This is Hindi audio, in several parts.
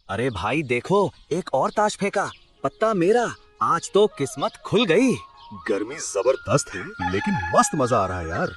अरे भाई देखो, एक और ताश फेंका, पत्ता मेरा। आज तो किस्मत खुल गई। गर्मी जबरदस्त है लेकिन मस्त मजा आ रहा है यार।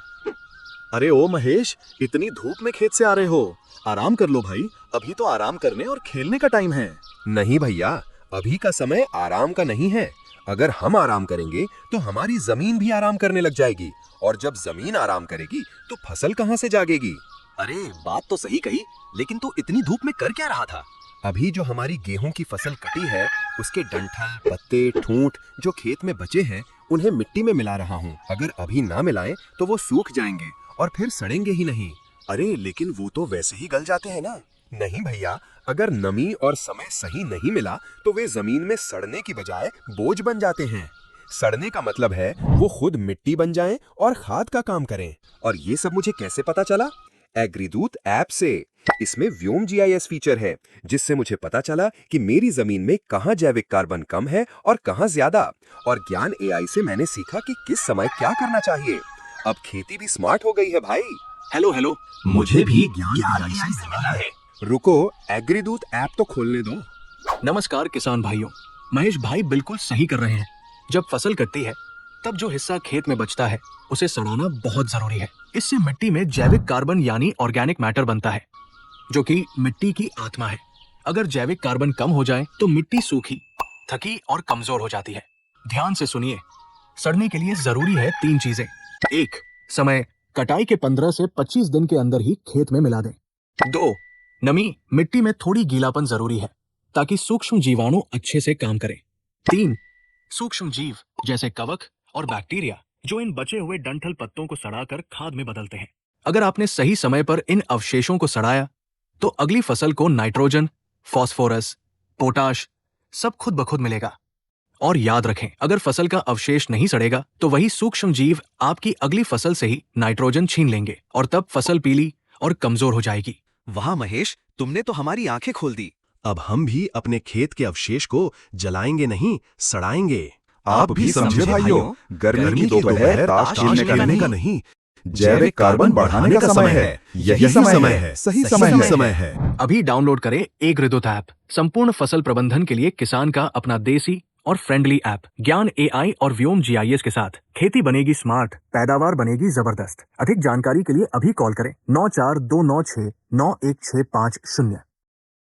अरे ओ महेश, इतनी धूप में खेत से आ रहे हो? आराम कर लो भाई, अभी तो आराम करने और खेलने का टाइम है। नहीं भैया, अभी का समय आराम का नहीं है। अगर हम आराम करेंगे तो हमारी जमीन भी आराम करने लग जाएगी, और जब जमीन आराम करेगी तो फसल कहाँ से जागेगी। अरे बात तो सही कही, लेकिन तू इतनी धूप में कर क्या रहा था? अभी जो हमारी गेहूं की फसल कटी है, उसके डंठल, पत्ते, ठूंठ जो खेत में बचे हैं, उन्हें मिट्टी में मिला रहा हूँ। अगर अभी ना मिलाएं तो वो सूख जाएंगे और फिर सड़ेंगे ही नहीं। अरे लेकिन वो तो वैसे ही गल जाते हैं ना। नहीं भैया, अगर नमी और समय सही नहीं मिला तो वे जमीन में सड़ने की बजाय बोझ बन जाते हैं। सड़ने का मतलब है वो खुद मिट्टी बन जाएं और खाद का काम करें। और ये सब मुझे कैसे पता चला? एग्रीदूत ऐप से। इसमें व्योम जीआईएस फीचर है, जिससे मुझे पता चला कि मेरी जमीन में कहाँ जैविक कार्बन कम है और कहाँ ज्यादा। और ज्ञान एआई से मैंने सीखा कि किस समय क्या करना चाहिए। अब खेती भी स्मार्ट हो गई है भाई। हेलो, मुझे भी ज्ञान एआई से मिला है। रुको, एग्रीदूत ऐप तो खोलने दो। नमस्कार किसान भाइयों, महेश भाई बिल्कुल सही कर रहे हैं। जब फसल कटती है तब जो हिस्सा खेत में बचता है उसे सड़ाना बहुत जरूरी है। इससे मिट्टी में जैविक कार्बन यानी ऑर्गेनिक मैटर बनता है, जो कि मिट्टी की आत्मा है। अगर जैविक कार्बन कम हो जाए तो मिट्टी सूखी, थकी और कमजोर हो जाती है। ध्यान से सुनिए, सड़ने के लिए जरूरी है 3 चीजें। 1, समय, कटाई के 15 से 25 दिन के अंदर ही खेत में मिला दें। 2, नमी, मिट्टी में थोड़ी गीलापन जरूरी है ताकि सूक्ष्म जीवाणु अच्छे से काम करें। 3, सूक्ष्म जीव जैसे कवक और बैक्टीरिया जो इन बचे हुए डंठल पत्तों को सड़ाकर खाद में बदलते हैं। अगर आपने सही समय पर इन अवशेषों को सड़ाया तो अगली फसल को नाइट्रोजन, फास्फोरस, पोटाश सब खुद ब खुद मिलेगा। और याद रखें, अगर फसल का अवशेष नहीं सड़ेगा तो वही सूक्ष्म जीव आपकी अगली फसल से ही नाइट्रोजन छीन लेंगे और तब फसल पीली और कमजोर हो जाएगी। वाह महेश, तुमने तो हमारी आंखें खोल दी। अब हम भी अपने खेत के अवशेष को जलाएंगे नहीं, सड़ाएंगे। आप भी समझे भाइयों, गर्मी की दोपहर ताश खेलने का नहीं, जैविक कार्बन बढ़ाने का समय है। यही समय है, सही समय है। अभी डाउनलोड करें एग्रीदूत ऐप। संपूर्ण फसल प्रबंधन के लिए किसान का अपना देसी और फ्रेंडली ऐप। ज्ञान एआई और व्योम जीआईएस के साथ खेती बनेगी स्मार्ट, पैदावार बनेगी जबरदस्त। अधिक जानकारी के लिए अभी कॉल करें 9429691650।